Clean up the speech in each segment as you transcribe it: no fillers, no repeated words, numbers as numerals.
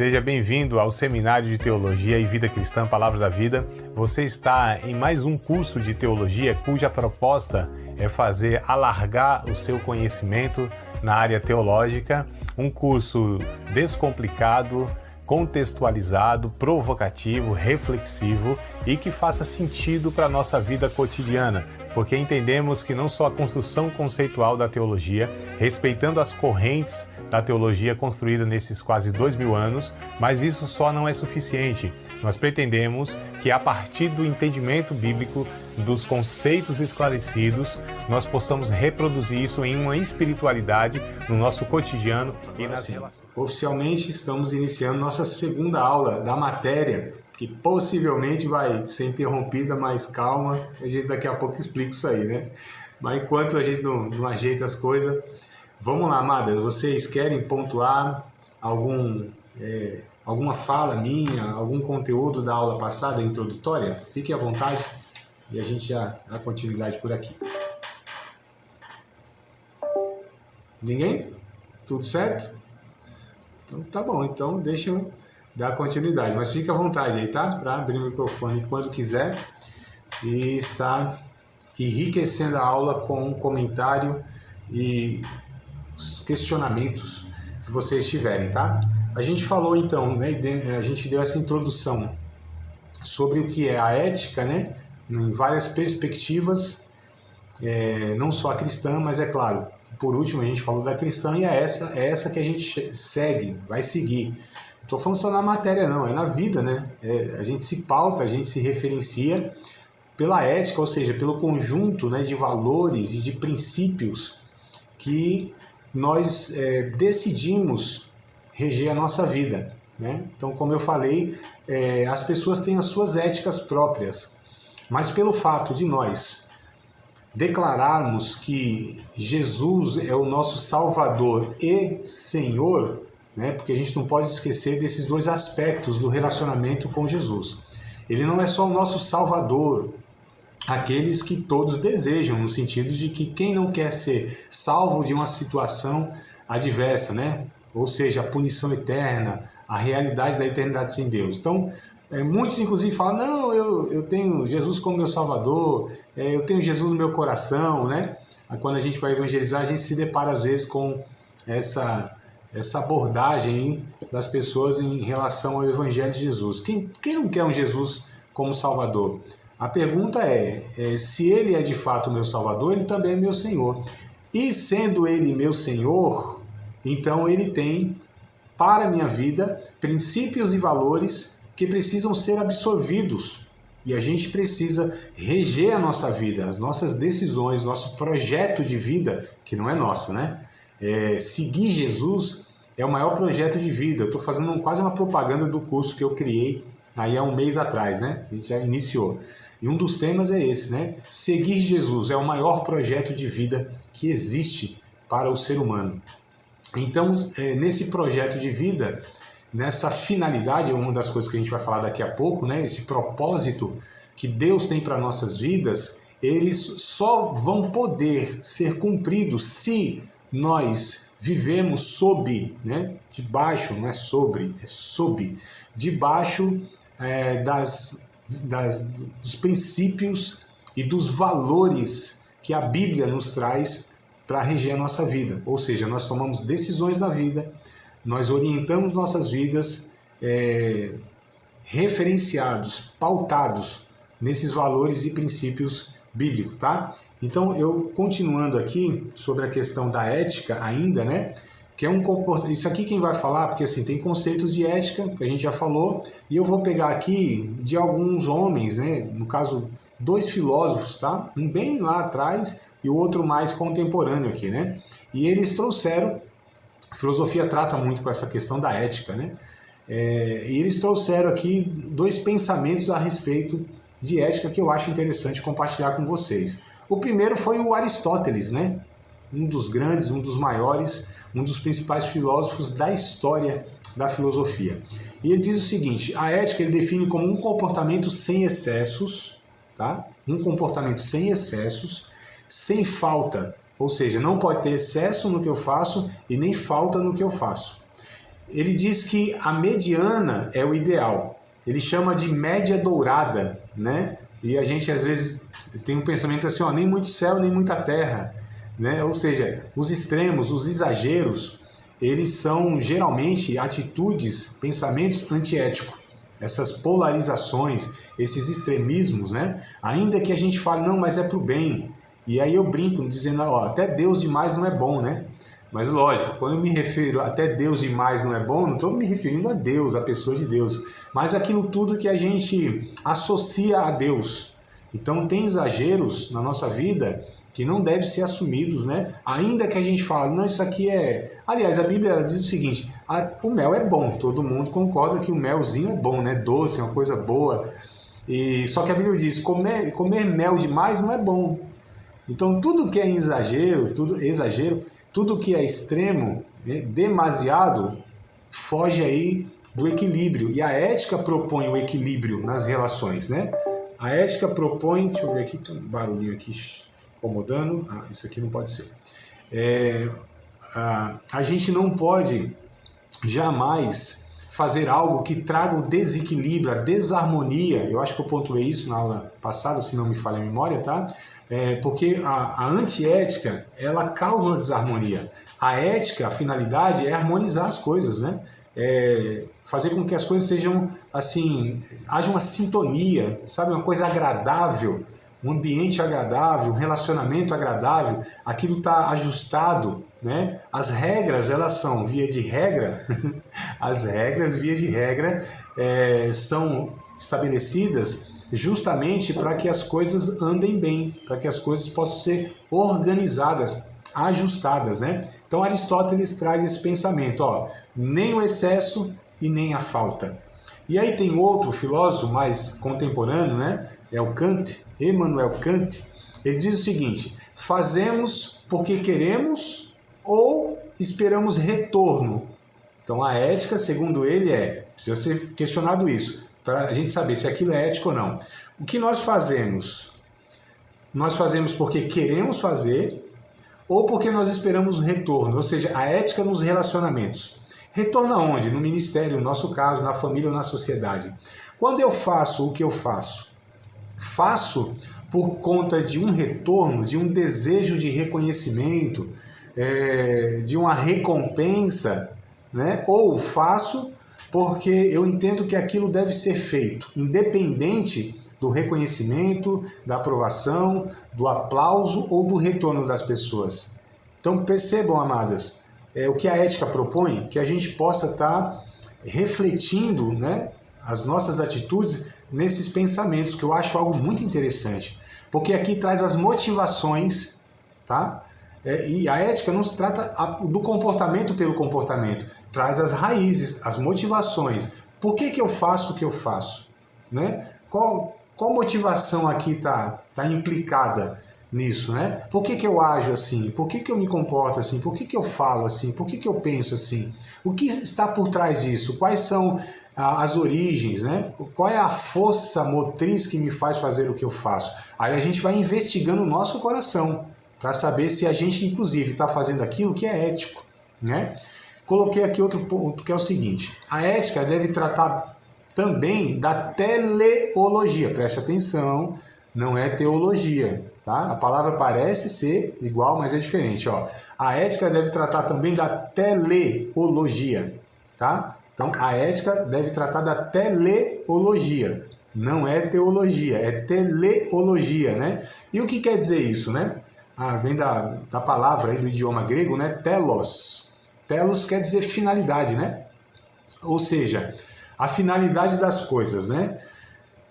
Seja bem-vindo ao Seminário de Teologia e Vida Cristã Palavra da Vida. Você está em mais um curso de teologia cuja proposta é fazer alargar o seu conhecimento na área teológica, um curso descomplicado, contextualizado, provocativo, reflexivo e que faça sentido para a nossa vida cotidiana, porque entendemos que não só a construção conceitual da teologia, respeitando as correntes da teologia construída nesses quase 2000 anos, mas isso só não é suficiente. Nós pretendemos que a partir do entendimento bíblico, dos conceitos esclarecidos, nós possamos reproduzir isso em uma espiritualidade no nosso cotidiano e nas relações. Oficialmente estamos iniciando nossa segunda aula da matéria, que possivelmente vai ser interrompida, mas calma, a gente daqui a pouco explica isso aí, né? Mas enquanto a gente não ajeita as coisas, vamos lá, amadas, vocês querem pontuar alguma fala minha, algum conteúdo da aula passada, introdutória? Fique à vontade e a gente já dá continuidade por aqui. Ninguém? Tudo certo? Então tá bom, então deixa eu dar continuidade, mas fique à vontade aí, tá? Para abrir o microfone quando quiser e estar enriquecendo a aula com um comentário e os questionamentos que vocês tiverem, tá? A gente falou então, né, a gente deu essa introdução sobre o que é a ética, né, em várias perspectivas, não só a cristã, mas é claro, por último a gente falou da cristã e é essa que a gente segue, vai seguir. Não estou falando só na matéria não, é na vida, né? A gente se pauta, a gente se referencia pela ética, ou seja, pelo conjunto, né, de valores e de princípios que nós decidimos reger a nossa vida, né? Então, como eu falei, as pessoas têm as suas éticas próprias, mas pelo fato de nós declararmos que Jesus é o nosso Salvador e Senhor, né? Porque a gente não pode esquecer desses dois aspectos do relacionamento com Jesus. Ele não é só o nosso Salvador, aqueles que todos desejam, no sentido de que quem não quer ser salvo de uma situação adversa, né? Ou seja, a punição eterna, a realidade da eternidade sem Deus. Então, muitos inclusive falam, não, eu tenho Jesus como meu Salvador, eu tenho Jesus no meu coração, né? Quando a gente vai evangelizar, a gente se depara às vezes com essa abordagem das pessoas em relação ao Evangelho de Jesus. Quem não quer um Jesus como Salvador? A pergunta se ele é de fato o meu Salvador, ele também é meu Senhor. E sendo ele meu Senhor, então ele tem para a minha vida princípios e valores que precisam ser absorvidos. E a gente precisa reger a nossa vida, as nossas decisões, nosso projeto de vida, que não é nosso, né? Seguir Jesus é o maior projeto de vida. Eu estou fazendo quase uma propaganda do curso que eu criei aí há um mês atrás, né? A gente já iniciou. E um dos temas é esse, né? Seguir Jesus é o maior projeto de vida que existe para o ser humano. Então, nesse projeto de vida, nessa finalidade, é uma das coisas que a gente vai falar daqui a pouco, né? Esse propósito que Deus tem para nossas vidas, eles só vão poder ser cumpridos se nós vivemos sob, né? Debaixo, não é sobre, é sob, debaixo dos princípios e dos valores que a Bíblia nos traz para reger a nossa vida. Ou seja, nós tomamos decisões na vida, nós orientamos nossas vidas referenciados, pautados nesses valores e princípios bíblicos, tá? Então, eu continuando aqui sobre a questão da ética ainda, né? Que é um comportamento. Isso aqui quem vai falar, porque assim, tem conceitos de ética, que a gente já falou, e eu vou pegar aqui de alguns homens, né? No caso, 2 filósofos, tá? Um bem lá atrás e o outro mais contemporâneo aqui, né? E eles trouxeram, a filosofia trata muito com essa questão da ética, né? E eles trouxeram aqui 2 pensamentos a respeito de ética que eu acho interessante compartilhar com vocês. O primeiro foi o Aristóteles, né? Um dos grandes, um dos maiores, um dos principais filósofos da história da filosofia. E ele diz o seguinte: a ética ele define como um comportamento sem excessos, tá? Um comportamento sem excessos, sem falta, ou seja, não pode ter excesso no que eu faço e nem falta no que eu faço. ele diz que a mediana é o ideal. Ele chama de média dourada, né? E a gente às vezes tem um pensamento assim, ó, nem muito céu, nem muita terra, né? Ou seja, os extremos, os exageros, eles são geralmente atitudes, pensamentos antiéticos. Essas polarizações, esses extremismos, né? Ainda que a gente fale, não, mas é pro bem. E aí eu brinco dizendo, ó, até Deus demais não é bom, né? Mas lógico, quando eu me refiro até Deus demais não é bom, não estou me referindo a Deus, a pessoa de Deus, mas aquilo tudo que a gente associa a Deus. Então tem exageros na nossa vida que não devem ser assumidos, né? Ainda que a gente fale, não, isso aqui é... Aliás, a Bíblia ela diz o seguinte, o mel é bom, todo mundo concorda que o melzinho é bom, né? Doce, é uma coisa boa. Só que a Bíblia diz, comer mel demais não é bom. Então tudo que é exagero, tudo que é extremo, demasiado, foge aí do equilíbrio. E a ética propõe o equilíbrio nas relações, né? A ética propõe... Deixa eu ver aqui, tem um barulhinho aqui incomodando. Ah, isso aqui não pode ser. A gente não pode jamais fazer algo que traga o desequilíbrio, a desarmonia. Eu acho que eu pontuei isso na aula passada, se não me falha a memória, tá? Porque a antiética, ela causa uma desarmonia. A ética, a finalidade é harmonizar as coisas, né? Fazer com que as coisas sejam, assim, haja uma sintonia, sabe? Uma coisa agradável, um ambiente agradável, um relacionamento agradável, aquilo está ajustado, né? As regras, elas são, via de regra, as regras, via de regra, são estabelecidas justamente para que as coisas andem bem, para que as coisas possam ser organizadas, ajustadas, né? Então Aristóteles traz esse pensamento, ó, nem o excesso e nem a falta. E aí tem outro filósofo mais contemporâneo, né? É o Kant, Immanuel Kant. Ele diz o seguinte, fazemos porque queremos ou esperamos retorno. Então a ética, segundo ele, precisa ser questionado isso, para a gente saber se aquilo é ético ou não. O que nós fazemos? Nós fazemos porque queremos fazer ou porque nós esperamos um retorno, ou seja, a ética nos relacionamentos. Retorno aonde? No ministério, no nosso caso, na família ou na sociedade. Quando eu faço o que eu faço? Faço por conta de um retorno, de um desejo de reconhecimento, de uma recompensa, né? Ou faço porque eu entendo que aquilo deve ser feito, independente do reconhecimento, da aprovação, do aplauso ou do retorno das pessoas. Então percebam, amadas, o que a ética propõe, que a gente possa estar refletindo, né, as nossas atitudes nesses pensamentos, que eu acho algo muito interessante, porque aqui traz as motivações, tá? E a ética não se trata do comportamento pelo comportamento, traz as raízes, as motivações. Por que eu faço o que eu faço? Né? Qual motivação aqui está implicada nisso? Né? Por que eu ajo assim? Por que eu me comporto assim? Por que eu falo assim? Por que eu penso assim? O que está por trás disso? Quais são as origens? Né? Qual é a força motriz que me faz fazer o que eu faço? Aí a gente vai investigando o nosso coração, para saber se a gente, inclusive, está fazendo aquilo que é ético, né? Coloquei aqui outro ponto, que é o seguinte, a ética deve tratar também da teleologia, preste atenção, não é teologia, tá? A palavra parece ser igual, mas é diferente, ó. A ética deve tratar também da teleologia, tá? Então, a ética deve tratar da teleologia, não é teologia, é teleologia, né? E o que quer dizer isso, né? Vem da palavra aí do idioma grego, né? Telos. Telos quer dizer finalidade, né? Ou seja, a finalidade das coisas, né?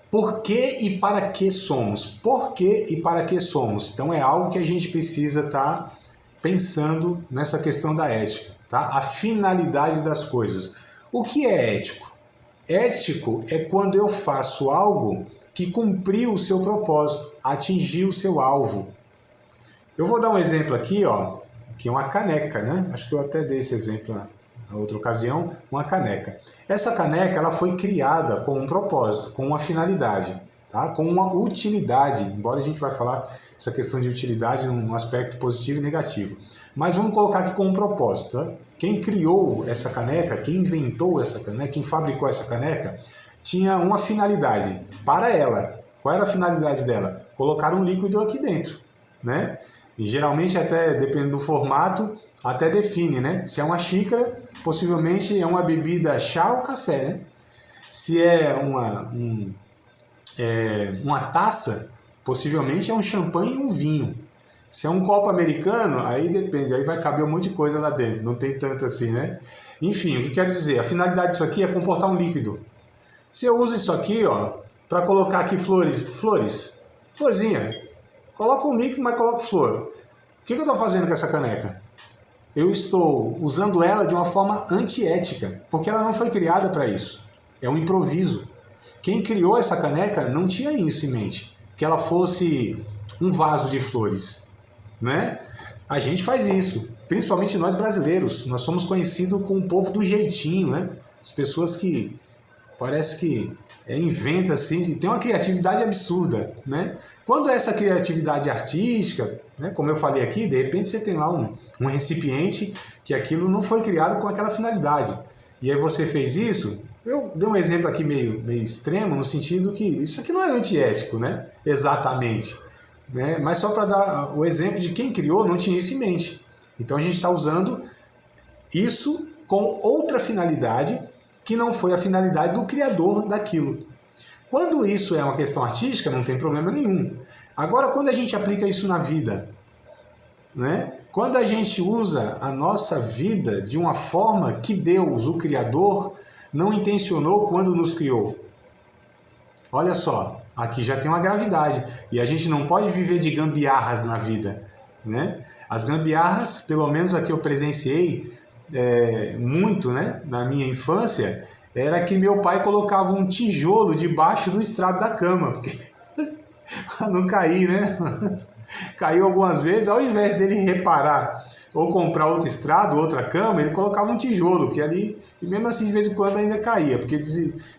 Por que e para que somos? Por que e para que somos? Então é algo que a gente precisa estar pensando nessa questão da ética, tá? A finalidade das coisas. O que é ético? Ético é quando eu faço algo que cumpriu o seu propósito, atingiu o seu alvo. Eu vou dar um exemplo aqui, ó, que é uma caneca, né? Acho que eu até dei esse exemplo na outra ocasião, uma caneca. Essa caneca, ela foi criada com um propósito, com uma finalidade. tá? Com uma utilidade, embora a gente vai falar essa questão de utilidade num aspecto positivo e negativo. Mas vamos colocar aqui com um propósito, tá? Quem criou essa caneca, quem inventou essa caneca, quem fabricou essa caneca, tinha uma finalidade para ela. Qual era a finalidade dela? Colocar um líquido aqui dentro, né? E geralmente, até dependendo do formato, até define, né? Se é uma xícara, possivelmente é uma bebida chá ou café, né? Se é uma taça, possivelmente é um champanhe e um vinho. Se é um copo americano, aí depende, aí vai caber um monte de coisa lá dentro, não tem tanto assim, né? Enfim, o que quero dizer, a finalidade disso aqui é comportar um líquido. Se eu uso isso aqui, ó, para colocar aqui florzinha, coloca um líquido, mas coloca flor. O que eu estou fazendo com essa caneca? Eu estou usando ela de uma forma antiética, porque ela não foi criada para isso. É um improviso. Quem criou essa caneca não tinha isso em mente, que ela fosse um vaso de flores, né? A gente faz isso, principalmente nós brasileiros. Nós somos conhecidos como o povo do jeitinho, né? As pessoas que parece que inventa assim, tem uma criatividade absurda, né? Quando essa criatividade artística, né, como eu falei aqui, de repente você tem lá um recipiente que aquilo não foi criado com aquela finalidade. E aí você fez isso. Eu dei um exemplo aqui meio extremo, no sentido que isso aqui não é antiético, né? Exatamente. Né? Mas só para dar o exemplo de quem criou não tinha isso em mente. Então a gente está usando isso com outra finalidade que não foi a finalidade do criador daquilo. Quando isso é uma questão artística, não tem problema nenhum. Agora, quando a gente aplica isso na vida, né? Quando a gente usa a nossa vida de uma forma que Deus, o Criador, não intencionou quando nos criou. Olha só, aqui já tem uma gravidade. E a gente não pode viver de gambiarras na vida, né? As gambiarras, pelo menos aqui eu presenciei muito, né, na minha infância, era que meu pai colocava um tijolo debaixo do estrado da cama, porque não cair, né? Caiu algumas vezes, ao invés dele reparar ou comprar outro estrado, outra cama, ele colocava um tijolo, que ali, e mesmo assim de vez em quando ainda caía, porque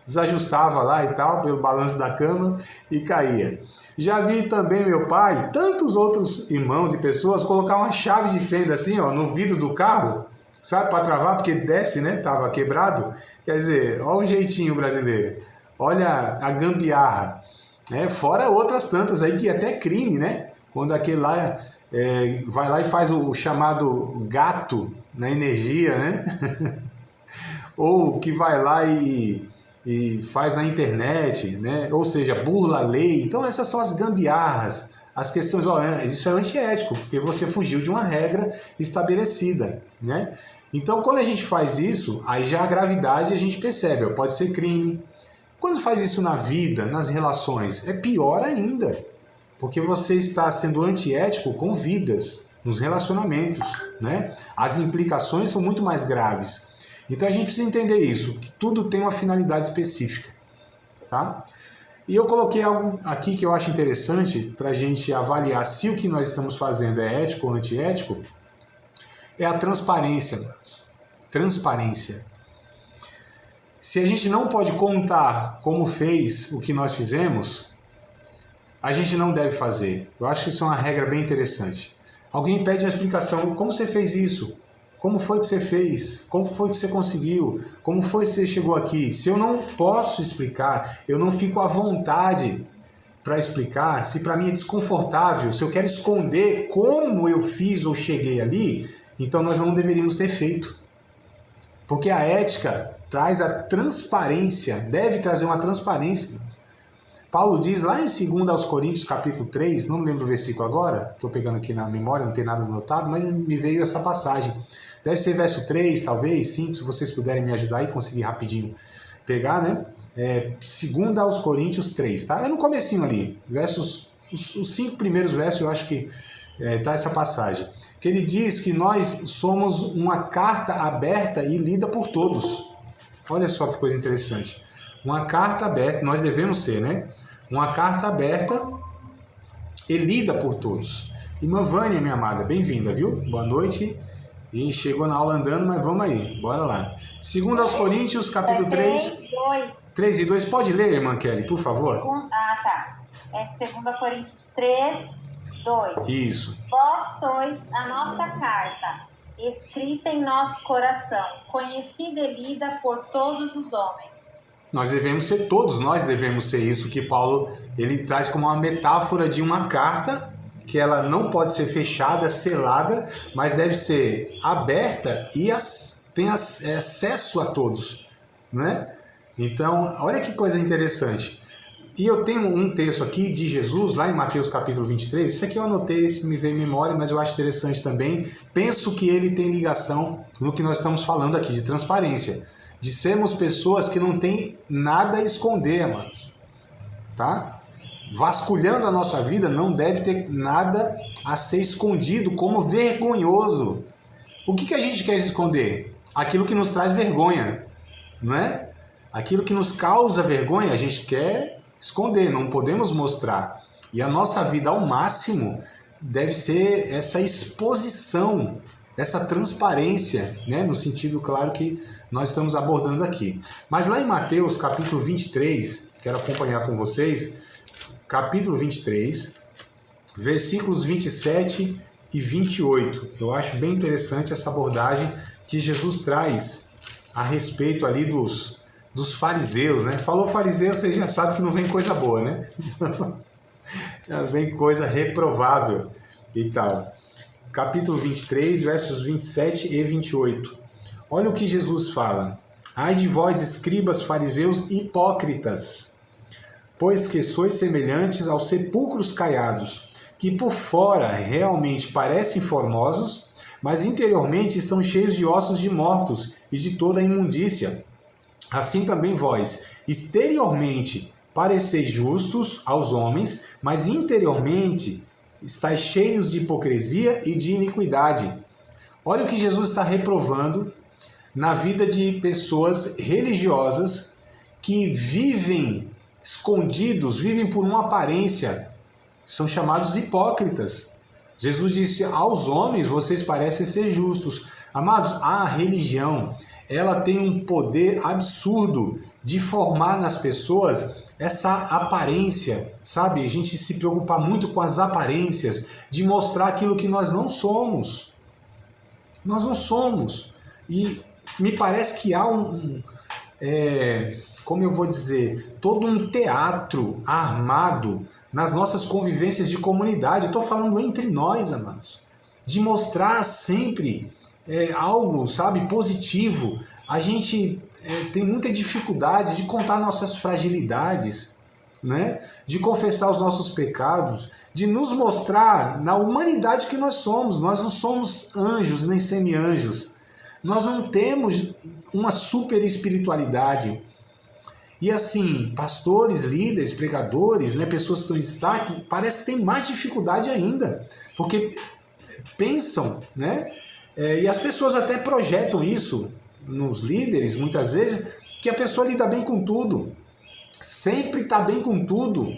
desajustava lá e tal, pelo balanço da cama, e caía. Já vi também meu pai, tantos outros irmãos e pessoas, colocar uma chave de fenda assim, ó, no vidro do carro, sabe, para travar, porque desce, né, tava quebrado. Quer dizer, olha o jeitinho brasileiro, olha a gambiarra, né? Fora outras tantas aí que até crime, né? Quando aquele lá vai lá e faz o chamado gato na energia, né? Ou que vai lá e faz na internet, né? Ou seja, burla a lei. Então essas são as gambiarras, as questões, ó, isso é antiético, porque você fugiu de uma regra estabelecida, né? Então quando a gente faz isso, aí já a gravidade a gente percebe, ó, pode ser crime. Quando faz isso na vida, nas relações, é pior ainda, porque você está sendo antiético com vidas, nos relacionamentos, né? As implicações são muito mais graves. Então a gente precisa entender isso, que tudo tem uma finalidade específica, tá? E eu coloquei algo aqui que eu acho interessante para a gente avaliar se o que nós estamos fazendo é ético ou antiético, é a transparência. Transparência. Se a gente não pode contar como fez o que nós fizemos, a gente não deve fazer. Eu acho que isso é uma regra bem interessante. Alguém pede uma explicação, como você fez isso? Como foi que você fez? Como foi que você conseguiu? Como foi que você chegou aqui? Se eu não posso explicar, eu não fico à vontade para explicar, se para mim é desconfortável, se eu quero esconder como eu fiz ou cheguei ali, então nós não deveríamos ter feito. Porque a ética traz a transparência, deve trazer uma transparência. Paulo diz lá em 2 Coríntios, capítulo 3, não me lembro o versículo agora, estou pegando aqui na memória, não tem nada anotado, mas me veio essa passagem. Deve ser verso 3, talvez, 5, se vocês puderem me ajudar e conseguir rapidinho pegar, né? 2 Coríntios 3, tá? É no comecinho ali, os 5 primeiros versos, eu acho que tá essa passagem. Que ele diz que nós somos uma carta aberta e lida por todos. Olha só que coisa interessante. Uma carta aberta, nós devemos ser, né? Uma carta aberta e lida por todos. Irmã Vânia, minha amada, bem-vinda, viu? Boa noite. E chegou na aula andando, mas vamos aí, bora lá. 2 Coríntios, capítulo 3. 3 e 2, pode ler, irmã Kelly, por favor? Tá. É 2 Coríntios 3, 2. Isso. Vós sois a nossa carta, escrita em nosso coração, conhecida e lida por todos os homens. Todos nós devemos ser isso que Paulo ele traz como uma metáfora de uma carta, que ela não pode ser fechada, selada, mas deve ser aberta e tem acesso a todos, né? Então, olha que coisa interessante. E eu tenho um texto aqui de Jesus, lá em Mateus capítulo 23, isso aqui eu anotei, esse me veio em memória, mas eu acho interessante também. Penso que ele tem ligação no que nós estamos falando aqui, de transparência. De sermos pessoas que não tem nada a esconder, amados. Tá? Vasculhando a nossa vida, não deve ter nada a ser escondido como vergonhoso. O que a gente quer esconder? Aquilo que nos traz vergonha, não é? Aquilo que nos causa vergonha, a gente quer esconder, não podemos mostrar. E a nossa vida, ao máximo, deve ser essa exposição, essa transparência, né? No sentido, claro, que nós estamos abordando aqui. Mas lá em Mateus, capítulo 23, quero acompanhar com vocês, capítulo 23, versículos 27 e 28. Eu acho bem interessante essa abordagem que Jesus traz a respeito ali dos fariseus, né? Falou fariseu, você já sabe que não vem coisa boa, né? Vem coisa reprovável e tal. Capítulo 23, versos 27 e 28. Olha o que Jesus fala. Ai de vós, escribas, fariseus, hipócritas, pois que sois semelhantes aos sepulcros caiados, que por fora realmente parecem formosos, mas interiormente estão cheios de ossos de mortos e de toda a imundícia. Assim também vós, exteriormente, pareceis justos aos homens, mas interiormente estáis cheios de hipocrisia e de iniquidade. Olha o que Jesus está reprovando na vida de pessoas religiosas que vivem escondidos, vivem por uma aparência, são chamados hipócritas. Jesus disse, aos homens vocês parecem ser justos. Amados, a religião, ela tem um poder absurdo de formar nas pessoas essa aparência, sabe? A gente se preocupar muito com as aparências, de mostrar aquilo que nós não somos. Nós não somos. E me parece que há como eu vou dizer, todo um teatro armado nas nossas convivências de comunidade. Estou falando entre nós, amados. De mostrar sempre algo, sabe, positivo. A gente tem muita dificuldade de contar nossas fragilidades, né? De confessar os nossos pecados, de nos mostrar na humanidade que nós somos. Nós não somos anjos nem semi-anjos. Nós não temos uma super espiritualidade. E assim, pastores, líderes, pregadores, né, pessoas que estão em destaque, parece que tem mais dificuldade ainda, porque pensam, né? E as pessoas até projetam isso nos líderes, muitas vezes, que a pessoa lida bem com tudo, sempre está bem com tudo,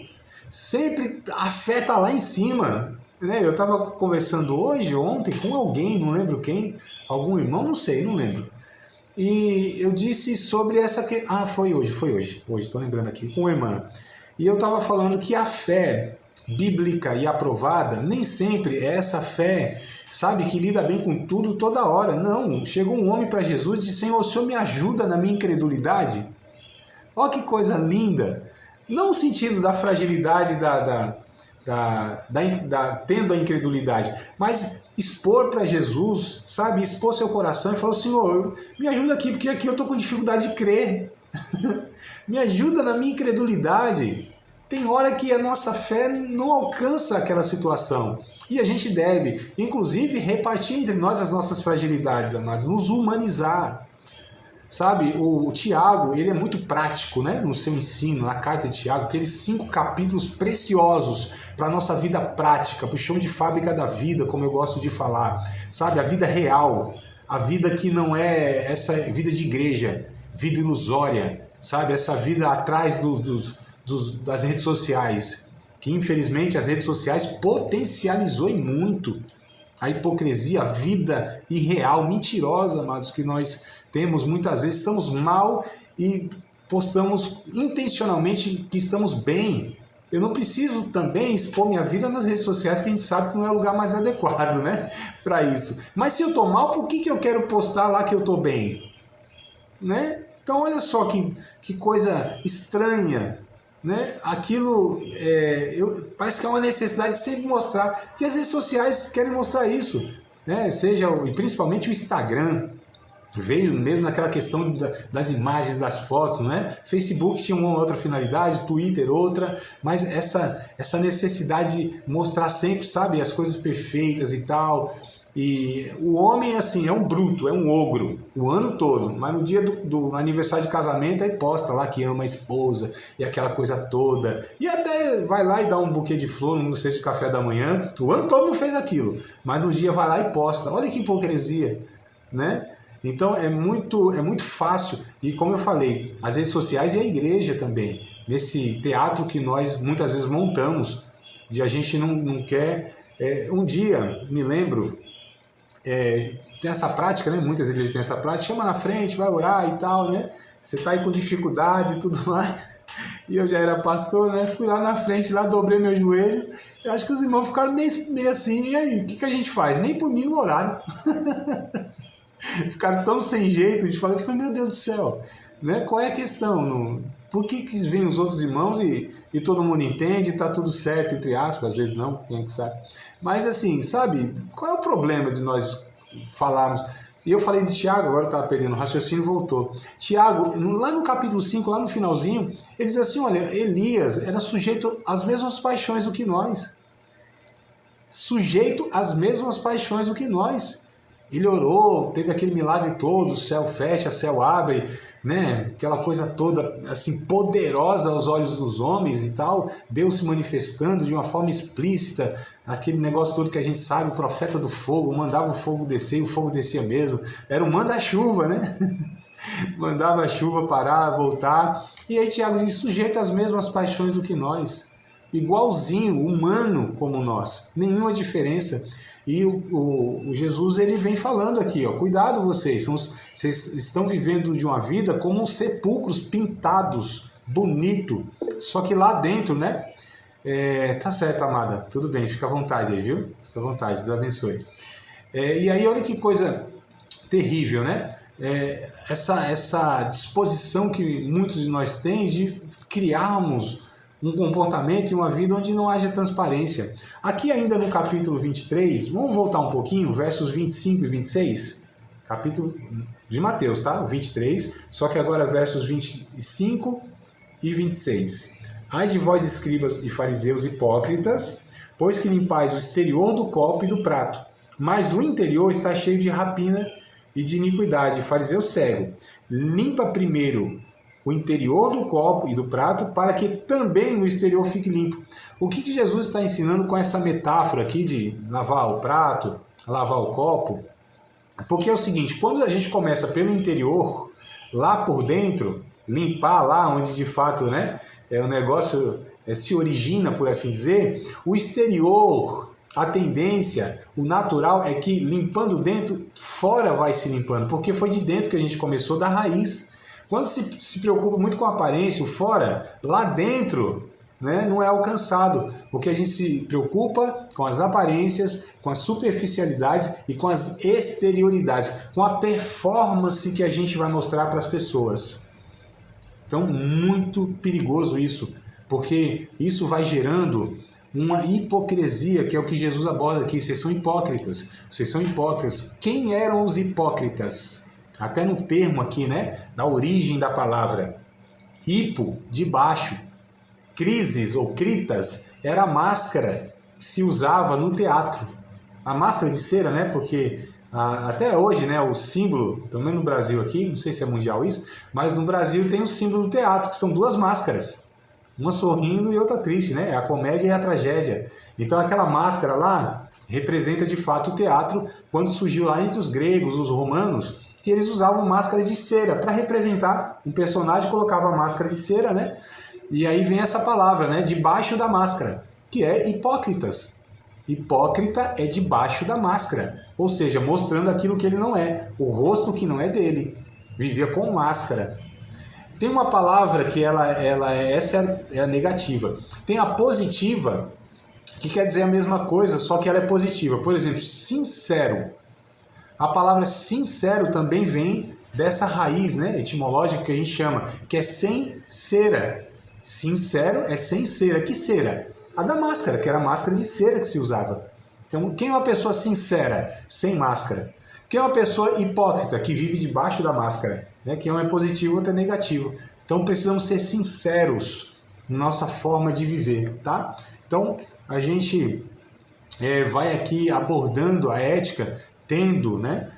sempre a fé está lá em cima. Né? Eu estava conversando ontem, com alguém, não lembro quem, algum irmão, não sei, não lembro. E eu disse sobre essa... foi hoje, estou lembrando aqui, com uma irmã. E eu estava falando que a fé bíblica e aprovada, nem sempre é essa fé, sabe, que lida bem com tudo toda hora. Não, chegou um homem para Jesus e disse, Senhor, o Senhor me ajuda na minha incredulidade? Olha que coisa linda. Não no sentido da fragilidade, tendo a incredulidade, mas expor para Jesus, sabe, expor seu coração e falar, Senhor, me ajuda aqui, porque aqui eu estou com dificuldade de crer. Me ajuda na minha incredulidade. Tem hora que a nossa fé não alcança aquela situação. E a gente deve, inclusive, repartir entre nós as nossas fragilidades, amados, nos humanizar. Sabe, o Tiago, ele é muito prático, né, no seu ensino, na carta de Tiago, aqueles 5 capítulos preciosos para a nossa vida prática, para o chão de fábrica da vida, como eu gosto de falar. Sabe, a vida real, a vida que não é essa vida de igreja, vida ilusória, sabe, essa vida atrás das redes sociais, que infelizmente as redes sociais potencializou e muito a hipocrisia, a vida irreal, mentirosa, amados, que nós temos muitas vezes, estamos mal e postamos intencionalmente que estamos bem. Eu não preciso também expor minha vida nas redes sociais, que a gente sabe que não é o lugar mais adequado, né, para isso. Mas se eu estou mal, por que eu quero postar lá que eu estou bem? Né? Então olha só que coisa estranha. Né? Aquilo parece que é uma necessidade de sempre mostrar, que as redes sociais querem mostrar isso, né? E principalmente o Instagram veio mesmo naquela questão das imagens, das fotos, né? Facebook tinha uma outra finalidade, Twitter outra, mas essa necessidade de mostrar sempre, sabe, as coisas perfeitas e tal. E o homem, assim, é um bruto, é um ogro, o ano todo, mas no dia do aniversário de casamento, aí posta lá que ama a esposa e aquela coisa toda, e até vai lá e dá um buquê de flor no cesto de café da manhã, o ano todo não fez aquilo, mas no dia vai lá e posta, olha que hipocrisia, né? Então é muito fácil, e como eu falei, as redes sociais e a igreja também, nesse teatro que nós muitas vezes montamos, de a gente não quer... um dia, me lembro... tem essa prática, né? Muitas igrejas têm essa prática, chama na frente, vai orar e tal, né? Você tá aí com dificuldade e tudo mais. E eu já era pastor, né? Fui lá na frente, lá dobrei meu joelho. Eu acho que os irmãos ficaram meio assim, e aí, o que a gente faz? Nem por mim no horário. Ficaram tão sem jeito de falar. Eu falei, meu Deus do céu, né? Qual é a questão? Por que vêm os outros irmãos e todo mundo entende, tá tudo certo, entre aspas, às vezes não, quem sabe. Mas assim, sabe, qual é o problema de nós falarmos? E eu falei de Tiago, agora eu estava perdendo o raciocínio e voltou. Tiago, lá no capítulo 5, lá no finalzinho, ele diz assim, olha, Elias era sujeito às mesmas paixões do que nós. Sujeito às mesmas paixões do que nós. Ele orou, teve aquele milagre todo, o céu fecha, o céu abre, né? Aquela coisa toda assim poderosa aos olhos dos homens e tal, Deus se manifestando de uma forma explícita, aquele negócio todo que a gente sabe, o profeta do fogo, mandava o fogo descer e o fogo descia mesmo, era um manda-chuva, né? Mandava a chuva parar, voltar, e aí Tiago diz, sujeito às mesmas paixões do que nós, igualzinho, humano como nós, nenhuma diferença. E o Jesus, ele vem falando aqui, ó, cuidado vocês estão vivendo de uma vida como uns sepulcros pintados, bonito, só que lá dentro, né? Tá certo, amada, tudo bem, fica à vontade aí, viu? Fica à vontade, Deus abençoe. E aí, olha que coisa terrível, né? Essa disposição que muitos de nós têm de criarmos um comportamento e uma vida onde não haja transparência. Aqui ainda no capítulo 23, vamos voltar um pouquinho, versos 25 e 26, capítulo de Mateus, tá? 23, só que agora versos 25 e 26. Ai de vós, escribas e fariseus hipócritas, pois que limpais o exterior do copo e do prato, mas o interior está cheio de rapina e de iniquidade. Fariseu cego, limpa primeiro o interior do copo e do prato, para que também o exterior fique limpo. O que Jesus está ensinando com essa metáfora aqui de lavar o prato, lavar o copo? Porque é o seguinte, quando a gente começa pelo interior, lá por dentro, limpar lá onde de fato, né, o negócio se origina, por assim dizer, o exterior, a tendência, o natural é que limpando dentro, fora vai se limpando, porque foi de dentro que a gente começou, da raiz. Quando se preocupa muito com a aparência, o fora, lá dentro, né, não é alcançado. Porque a gente se preocupa com as aparências, com as superficialidades e com as exterioridades, com a performance que a gente vai mostrar para as pessoas. Então, muito perigoso isso, porque isso vai gerando uma hipocrisia, que é o que Jesus aborda aqui. Vocês são hipócritas. Vocês são hipócritas. Quem eram os hipócritas? Até no termo aqui, né, da origem da palavra, hipo, de baixo, crises ou critas, era a máscara que se usava no teatro. A máscara de cera, né, porque até hoje, né, o símbolo, pelo menos no Brasil aqui, não sei se é mundial isso, mas no Brasil tem o símbolo do teatro, que são duas máscaras, uma sorrindo e outra triste, né, é a comédia e a tragédia. Então aquela máscara lá representa de fato o teatro, quando surgiu lá entre os gregos, os romanos, que eles usavam máscara de cera para representar um personagem, colocava a máscara de cera, né? E aí vem essa palavra, né? Debaixo da máscara, que é hipócritas. Hipócrita é debaixo da máscara, ou seja, mostrando aquilo que ele não é, o rosto que não é dele. Vivia com máscara. Tem uma palavra que essa é a negativa. Tem a positiva, que quer dizer a mesma coisa, só que ela é positiva. Por exemplo, sincero. A palavra sincero também vem dessa raiz, né, etimológica que a gente chama, que é sem cera. Sincero é sem cera. Que cera? A da máscara, que era a máscara de cera que se usava. Então, quem é uma pessoa sincera, sem máscara? Quem é uma pessoa hipócrita, que vive debaixo da máscara? Né? Que um é positivo, outro é negativo. Então, precisamos ser sinceros na nossa forma de viver, tá? Então, a gente vai aqui abordando a ética, tendo, né?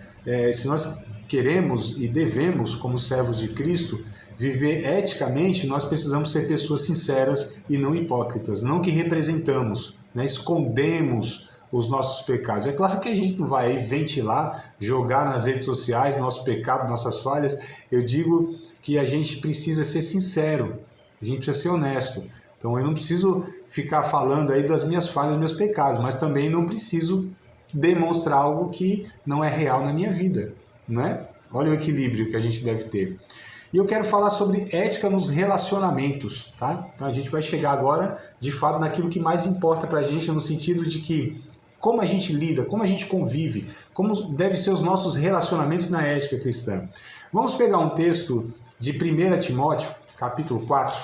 Se nós queremos e devemos, como servos de Cristo, viver eticamente, nós precisamos ser pessoas sinceras e não hipócritas. Não que representamos, né? Escondemos os nossos pecados. É claro que a gente não vai ventilar, jogar nas redes sociais nosso pecado, nossas falhas. Eu digo que a gente precisa ser sincero, a gente precisa ser honesto. Então eu não preciso ficar falando aí das minhas falhas, dos meus pecados, mas também não preciso demonstrar algo que não é real na minha vida, né? Olha o equilíbrio que a gente deve ter. E eu quero falar sobre ética nos relacionamentos, tá? Então a gente vai chegar agora, de fato, naquilo que mais importa pra gente, no sentido de que como a gente lida, como a gente convive, como devem ser os nossos relacionamentos na ética cristã. Vamos pegar um texto de 1 Timóteo, capítulo 4,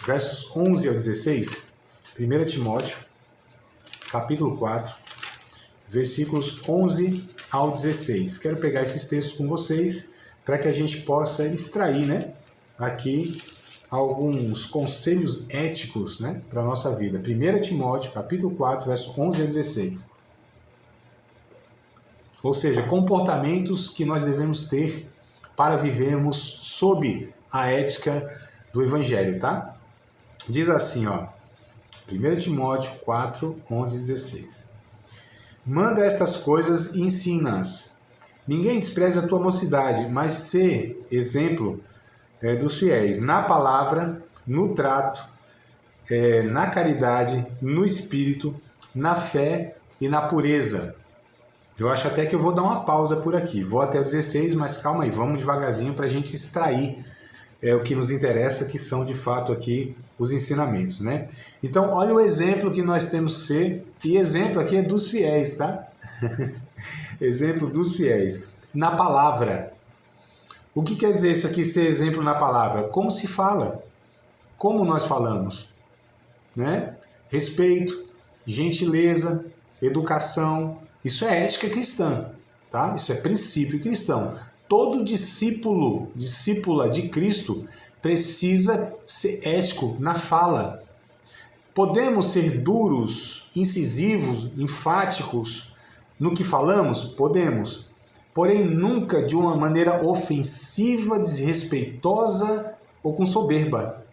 versos 11 ao 16. 1 Timóteo, capítulo 4, versículos 11 ao 16. Quero pegar esses textos com vocês para que a gente possa extrair, né, aqui alguns conselhos éticos, né, para a nossa vida. 1 Timóteo, capítulo 4, versos 11 ao 16. Ou seja, comportamentos que nós devemos ter para vivermos sob a ética do Evangelho, tá? Diz assim, ó, 1 Timóteo 4, 11 e 16. Manda estas coisas e ensina-as. Ninguém despreze a tua mocidade, mas sê exemplo dos fiéis, na palavra, no trato, na caridade, no espírito, na fé e na pureza. Eu acho até que eu vou dar uma pausa por aqui. Vou até o 16, mas calma aí, vamos devagarzinho para a gente extrair o que nos interessa, que são de fato aqui os ensinamentos, né? Então, olha o exemplo que nós temos que ser, e exemplo aqui é dos fiéis, tá? Exemplo dos fiéis. Na palavra. O que quer dizer isso aqui, ser exemplo na palavra? Como se fala? Como nós falamos? Né? Respeito, gentileza, educação. Isso é ética cristã, tá? Isso é princípio cristão. Todo discípula de Cristo precisa ser ético na fala. Podemos ser duros, incisivos, enfáticos no que falamos? Podemos. Porém, nunca de uma maneira ofensiva, desrespeitosa ou com soberba.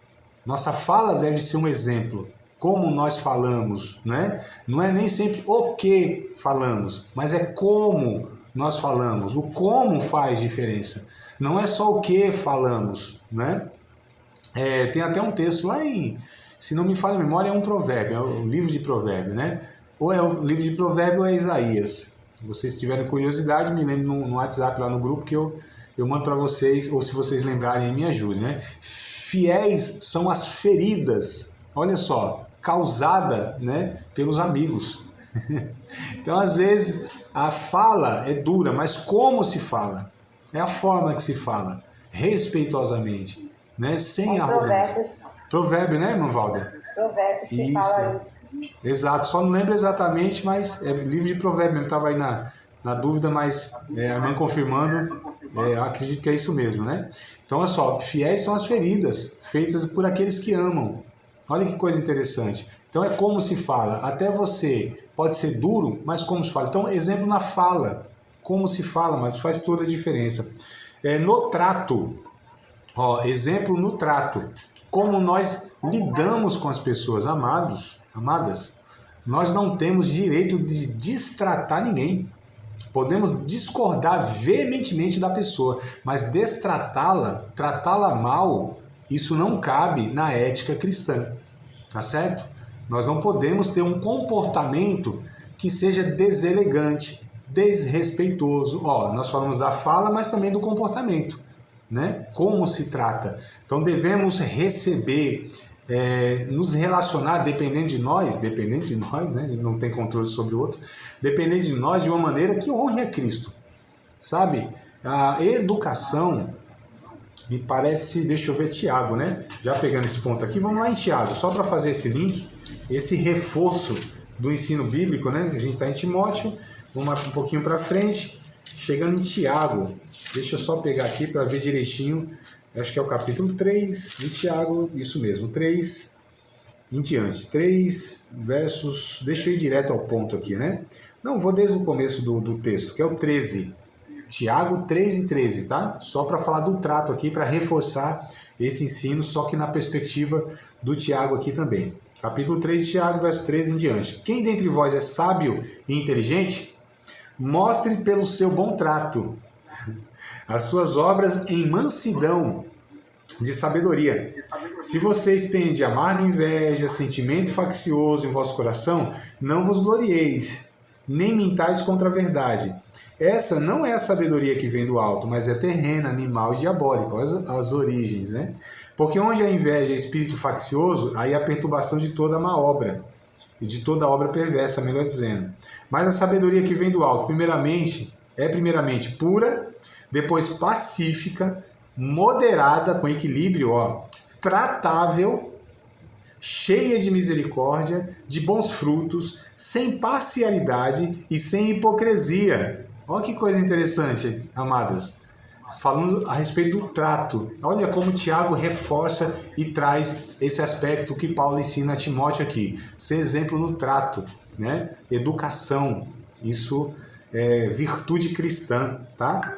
Nossa fala deve ser um exemplo. Como nós falamos, né? Não é nem sempre o que falamos, mas é como nós falamos. O como faz diferença. Não é só o que falamos, né? Tem até um texto lá em, se não me falha a memória, é um provérbio, é o livro de provérbio, né? Ou é o livro de provérbio ou é Isaías. Se vocês tiverem curiosidade, me lembrem no WhatsApp lá no grupo que eu mando para vocês, ou se vocês lembrarem, me ajudem, né? Fiéis são as feridas, olha só, causada, né, pelos amigos. Então, às vezes, a fala é dura, mas como se fala? É a forma que se fala, respeitosamente, né, sem arrogância. Provérbio, né, irmão Valder? Provérbio que fala isso. Exato, só não lembro exatamente, mas é livro de provérbio mesmo, estava aí na dúvida, mas a irmã confirmando, acredito que é isso mesmo, né? Então, olha só, fiéis são as feridas feitas por aqueles que amam. Olha que coisa interessante. Então, é como se fala. Até você pode ser duro, mas como se fala. Então, exemplo na fala. Como se fala, mas faz toda a diferença. No trato. Exemplo no trato. Como nós lidamos com as pessoas amadas. Nós não temos direito de destratar ninguém. Podemos discordar veementemente da pessoa, mas destratá-la, tratá-la mal, isso não cabe na ética cristã, tá certo? Nós não podemos ter um comportamento que seja deselegante, desrespeitoso. Nós falamos da fala, mas também do comportamento, né? Como se trata. Então devemos receber, nos relacionar, dependendo de nós, né? A gente não tem controle sobre o outro, dependendo de nós de uma maneira que honre a Cristo, sabe? A educação, me parece, deixa eu ver, Tiago, né? Já pegando esse ponto aqui, vamos lá em Tiago, só para fazer esse link, esse reforço do ensino bíblico, né? A gente está em Timóteo, vamos um pouquinho para frente, chegando em Tiago, deixa eu só pegar aqui para ver direitinho, acho que é o capítulo 3 de Tiago, isso mesmo, 3 em diante, 3 versos, deixa eu ir direto ao ponto aqui, né? Não, vou desde o começo do texto, que é o 13, Tiago 3:13, tá? Só para falar do trato aqui, para reforçar esse ensino, só que na perspectiva do Tiago aqui também. Capítulo 3 de Tiago, verso 13 em diante. Quem dentre vós é sábio e inteligente, mostre pelo seu bom trato as suas obras em mansidão de sabedoria. Se vocês têm de amarga inveja, sentimento faccioso em vosso coração, não vos glorieis, nem mintais contra a verdade. Essa não é a sabedoria que vem do alto, mas é terrena, animal e diabólica, as origens, né? Porque onde a inveja é espírito faccioso, aí a perturbação de toda má obra, e de toda obra perversa, melhor dizendo. Mas a sabedoria que vem do alto, primeiramente pura, depois pacífica, moderada, com equilíbrio, tratável, cheia de misericórdia, de bons frutos, sem parcialidade e sem hipocrisia. Olha que coisa interessante, amadas. Falando a respeito do trato. Olha como Tiago reforça e traz esse aspecto que Paulo ensina a Timóteo aqui. Ser exemplo no trato, né? Educação. Isso é virtude cristã, tá?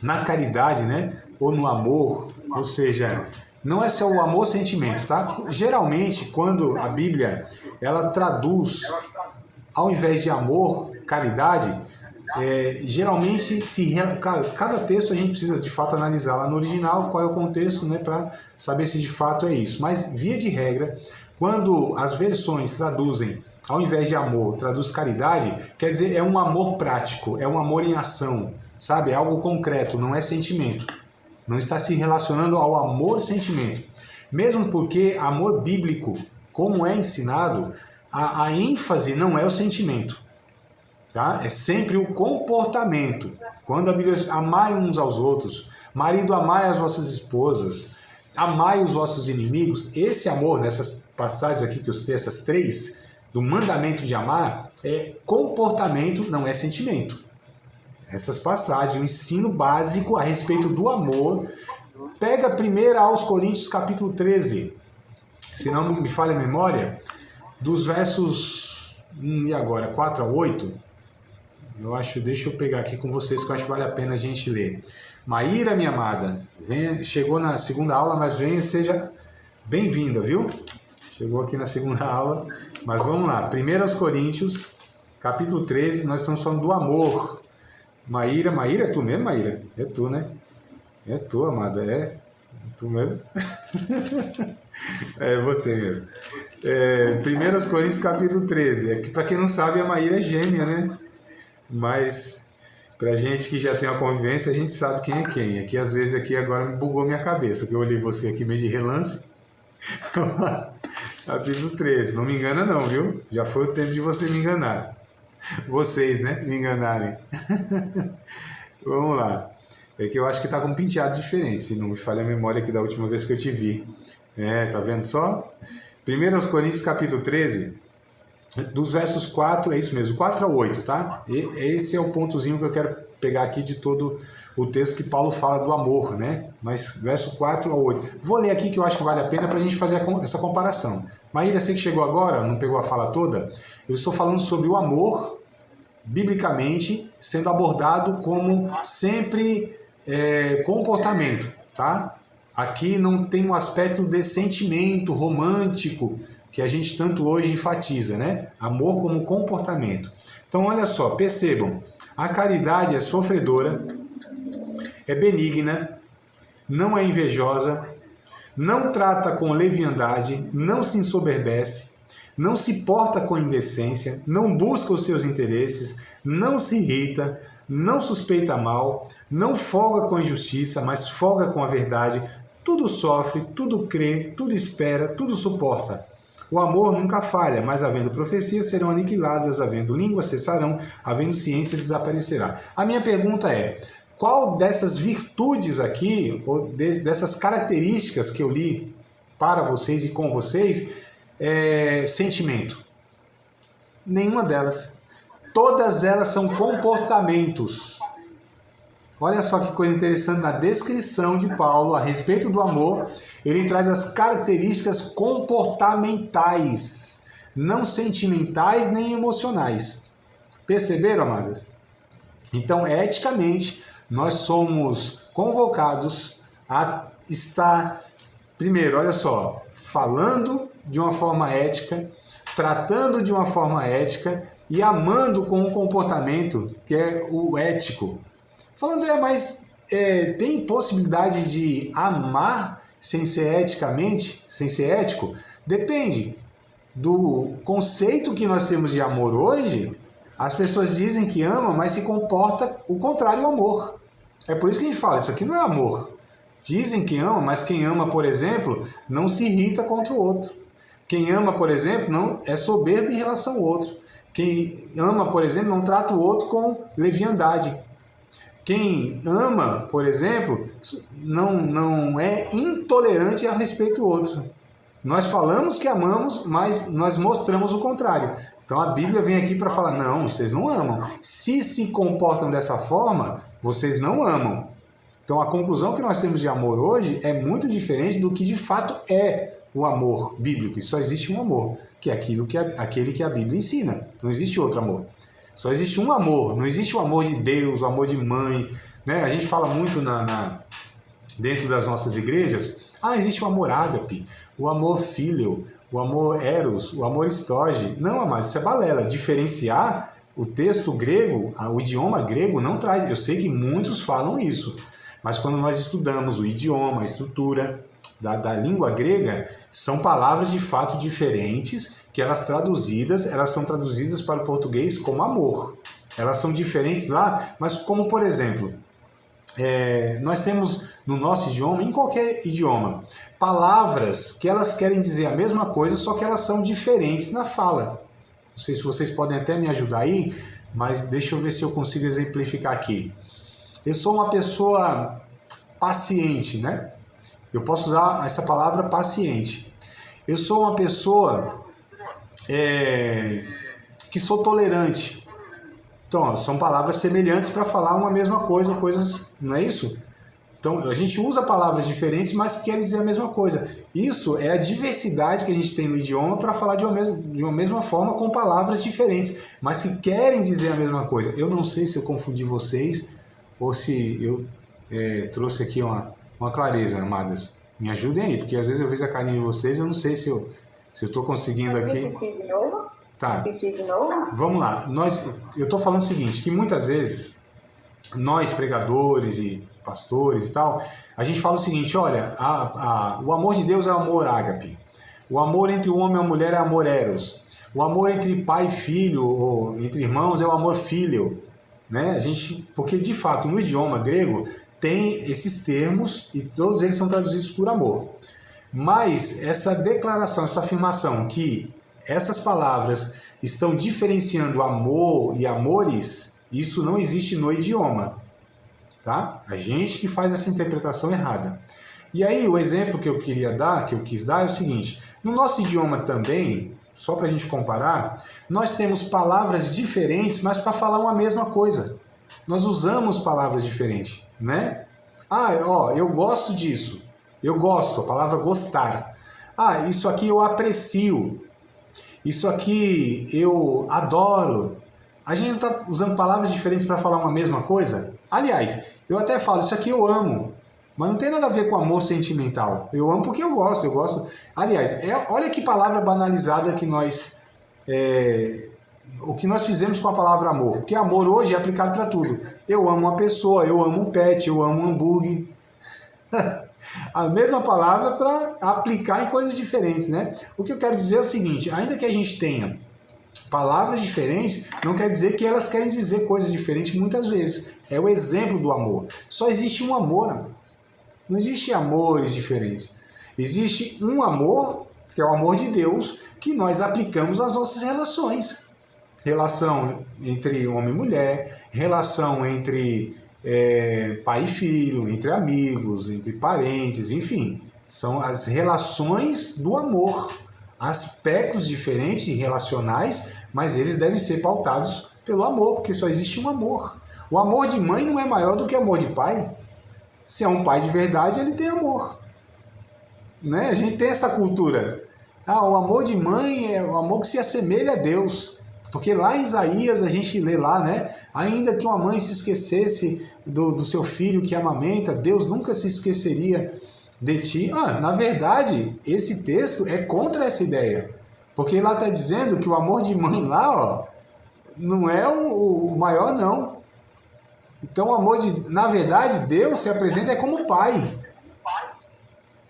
Na caridade, né? Ou no amor, ou seja, não é só o amor sentimento, tá? Geralmente, quando a Bíblia ela traduz, ao invés de amor, caridade, geralmente cada texto a gente precisa de fato analisar lá no original qual é o contexto, né, para saber se de fato é isso. Mas via de regra, quando as versões traduzem ao invés de amor, traduz caridade, quer dizer, é um amor prático, é um amor em ação, sabe? É algo concreto, não é sentimento. Não está se relacionando ao amor-sentimento. Mesmo porque amor bíblico, como é ensinado, a ênfase não é o sentimento. Tá? É sempre o comportamento. Quando a Bíblia diz, amai uns aos outros, marido, amai as vossas esposas, amai os vossos inimigos, esse amor, nessas passagens aqui que eu citei, essas 3, do mandamento de amar, é comportamento, não é sentimento. Essas passagens, o ensino básico a respeito do amor, pega primeiro aos Coríntios capítulo 13, se não me falha a memória, dos versos, e agora, 4 a 8, deixa eu pegar aqui com vocês que eu acho que vale a pena a gente ler. Maíra, minha amada, chegou na segunda aula, mas seja bem-vinda, viu? Chegou aqui na segunda aula, mas vamos lá. 1 Coríntios, capítulo 13, nós estamos falando do amor. Maíra, é tu mesmo, Maíra? É tu, né? É tu, amada, é tu mesmo? É você mesmo. 1 Coríntios, capítulo 13. Para quem não sabe, a Maíra é gêmea, né? Mas pra gente que já tem uma convivência, a gente sabe quem é quem. Aqui às vezes agora me bugou minha cabeça, que eu olhei você aqui meio de relance. Capítulo 13, não me engana não, viu? Já foi o tempo de você me enganar. Vocês, né? Me enganarem. Vamos lá. É que eu acho que tá com um penteado diferente, se não me falha a memória aqui da última vez que eu te vi. Tá vendo só? 1 Coríntios capítulo 13, dos versos 4, é isso mesmo, 4 a 8, tá? Esse é o pontozinho que eu quero pegar aqui de todo o texto que Paulo fala do amor, né? Mas verso 4 a 8. Vou ler aqui que eu acho que vale a pena para a gente fazer essa comparação. Maíra, você que chegou agora, não pegou a fala toda, eu estou falando sobre o amor, biblicamente, sendo abordado como sempre comportamento, tá? Aqui não tem um aspecto de sentimento romântico, que a gente tanto hoje enfatiza, né? Amor como comportamento. Então, olha só, percebam, a caridade é sofredora, é benigna, não é invejosa, não trata com leviandade, não se ensoberbece, não se porta com indecência, não busca os seus interesses, não se irrita, não suspeita mal, não folga com a injustiça, mas folga com a verdade, tudo sofre, tudo crê, tudo espera, tudo suporta. O amor nunca falha, mas havendo profecias serão aniquiladas, havendo línguas cessarão, havendo ciência desaparecerá. A minha pergunta é, qual dessas virtudes aqui, ou dessas características que eu li para vocês e com vocês, é sentimento? Nenhuma delas. Todas elas são comportamentos. Olha só que coisa interessante, na descrição de Paulo a respeito do amor, ele traz as características comportamentais, não sentimentais nem emocionais. Perceberam, amadas? Então, eticamente, nós somos convocados a estar, primeiro, olha só, falando de uma forma ética, tratando de uma forma ética e amando com um comportamento que é o ético. Falando, André, mas tem possibilidade de amar sem ser eticamente, sem ser ético? Depende. Do conceito que nós temos de amor hoje, as pessoas dizem que amam, mas se comporta o contrário ao amor. É por isso que a gente fala, isso aqui não é amor. Dizem que ama, mas quem ama, por exemplo, não se irrita contra o outro. Quem ama, por exemplo, não é soberbo em relação ao outro. Quem ama, por exemplo, não trata o outro com leviandade. Quem ama, por exemplo, não é intolerante a respeito do outro. Nós falamos que amamos, mas nós mostramos o contrário. Então a Bíblia vem aqui para falar, não, vocês não amam. Se comportam dessa forma, vocês não amam. Então a conclusão que nós temos de amor hoje é muito diferente do que de fato é o amor bíblico. E só existe um amor, que é aquele que a Bíblia ensina. Não existe outro amor. Só existe um amor, não existe o amor de Deus, o amor de mãe, né? A gente fala muito dentro das nossas igrejas, existe o amor ágape, o amor fíleo, o amor eros, o amor storge. Não, amados, isso é balela. Diferenciar o texto grego, o idioma grego não traz. Eu sei que muitos falam isso, mas quando nós estudamos o idioma, a estrutura da língua grega, são palavras de fato diferentes, que elas são traduzidas para o português como amor. Elas são diferentes lá, mas como, por exemplo, nós temos no nosso idioma, em qualquer idioma, palavras que elas querem dizer a mesma coisa, só que elas são diferentes na fala. Não sei se vocês podem até me ajudar aí, mas deixa eu ver se eu consigo exemplificar aqui. Eu sou uma pessoa paciente, né? Eu posso usar essa palavra paciente. Eu sou uma pessoa que sou tolerante. Então, são palavras semelhantes para falar uma mesma coisa, coisas, não é isso? Então, a gente usa palavras diferentes, mas querem dizer a mesma coisa. Isso é a diversidade que a gente tem no idioma para falar de uma mesma forma com palavras diferentes, mas que querem dizer a mesma coisa. Eu não sei se eu confundi vocês ou se eu trouxe aqui uma clareza, amadas. Me ajudem aí, porque às vezes eu vejo a carinha de vocês, eu não sei se eu estou conseguindo aqui. Repetir de novo? Tá. Repetir de novo? Vamos lá. Eu estou falando o seguinte, que muitas vezes nós, pregadores e pastores e tal, a gente fala o seguinte, olha, o amor de Deus é o amor ágape. O amor entre o homem e a mulher é amor eros. O amor entre pai e filho, ou entre irmãos, é o amor fíleo. Né? Porque, de fato, no idioma grego, tem esses termos e todos eles são traduzidos por amor. Mas essa declaração, essa afirmação que essas palavras estão diferenciando amor e amores, isso não existe no idioma. Tá? A gente que faz essa interpretação errada. E aí o exemplo que eu quis dar é o seguinte, no nosso idioma também, só para a gente comparar, nós temos palavras diferentes, mas para falar uma mesma coisa. Nós usamos palavras diferentes, né? Eu gosto disso. Eu gosto, a palavra gostar. Isso aqui eu aprecio. Isso aqui eu adoro. A gente não está usando palavras diferentes para falar uma mesma coisa? Aliás, eu até falo, isso aqui eu amo. Mas não tem nada a ver com amor sentimental. Eu amo porque eu gosto. Aliás, olha que palavra banalizada que o que nós fizemos com a palavra amor. Porque amor hoje é aplicado para tudo. Eu amo uma pessoa, eu amo um pet, eu amo um hambúrguer. A mesma palavra para aplicar em coisas diferentes, né? O que eu quero dizer é o seguinte, ainda que a gente tenha Palavras diferentes não quer dizer que elas querem dizer coisas diferentes muitas vezes. É o exemplo do amor. Só existe um amor, amor. Não existe amores diferentes. Existe um amor, que é o amor de Deus, que nós aplicamos às nossas relações. Relação entre homem e mulher, relação entre pai e filho, entre amigos, entre parentes, enfim. São as relações do amor. Aspectos diferentes relacionais, mas eles devem ser pautados pelo amor, porque só existe um amor. O amor de mãe não é maior do que o amor de pai. Se é um pai de verdade, ele tem amor. Né? A gente tem essa cultura. O amor de mãe é o amor que se assemelha a Deus. Porque lá em Isaías a gente lê lá, né? Ainda que uma mãe se esquecesse do seu filho que amamenta, Deus nunca se esqueceria de ti. Na verdade, esse texto é contra essa ideia. Porque lá está dizendo que o amor de mãe lá, não é o maior, não. Então, o amor na verdade, Deus se apresenta como pai.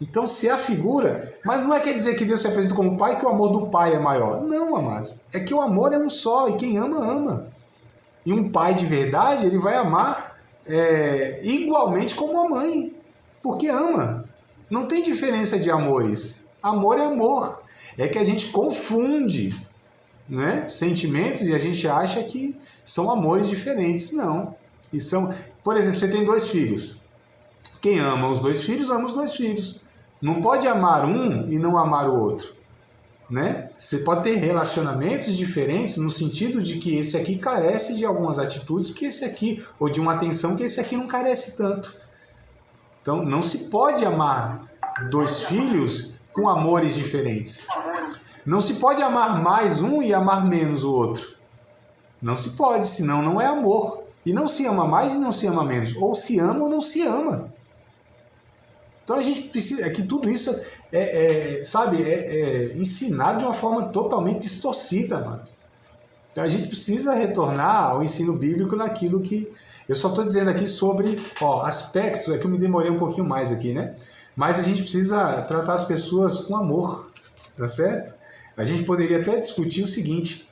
Então, se a figura... Mas não quer dizer que Deus se apresenta como pai que o amor do pai é maior. Não, amados. É que o amor é um só, e quem ama, ama. E um pai de verdade, ele vai amar igualmente como a mãe. Porque ama. Não tem diferença de amores. Amor é amor. É que a gente confunde, né, sentimentos e a gente acha que são amores diferentes. Não. E são, por exemplo, você tem 2 filhos. Quem ama os 2 filhos, ama os 2 filhos. Não pode amar um e não amar o outro. Né? Você pode ter relacionamentos diferentes no sentido de que esse aqui carece de algumas atitudes que esse aqui, ou de uma atenção que esse aqui não carece tanto. Então, não se pode amar 2 filhos com amores diferentes. Não se pode amar mais um e amar menos o outro. Não se pode, senão não é amor. E não se ama mais e não se ama menos. Ou se ama ou não se ama. Então a gente precisa... É que tudo isso é ensinado de uma forma totalmente distorcida, mano. Então a gente precisa retornar ao ensino bíblico naquilo que... Eu só estou dizendo aqui sobre aspectos, é que eu me demorei um pouquinho mais aqui, né? Mas a gente precisa tratar as pessoas com amor, tá certo? A gente poderia até discutir o seguinte: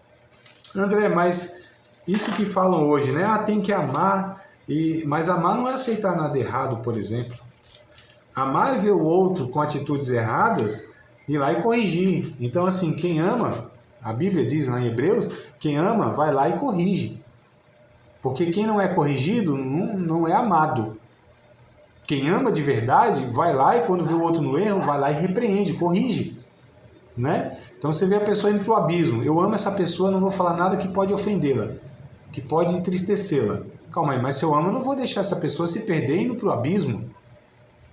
André, mas isso que falam hoje, né? Tem que amar, mas amar não é aceitar nada errado, por exemplo. Amar é ver o outro com atitudes erradas, ir lá e corrigir. Então, assim, quem ama, a Bíblia diz lá em Hebreus, quem ama vai lá e corrige. Porque quem não é corrigido não é amado. Quem ama de verdade vai lá e quando vê o outro no erro, vai lá e repreende, corrige. Né? Então você vê a pessoa indo para o abismo. Eu amo essa pessoa, não vou falar nada que pode ofendê-la, que pode entristecê-la. Calma aí, mas se eu amo, eu não vou deixar essa pessoa se perder indo para o abismo.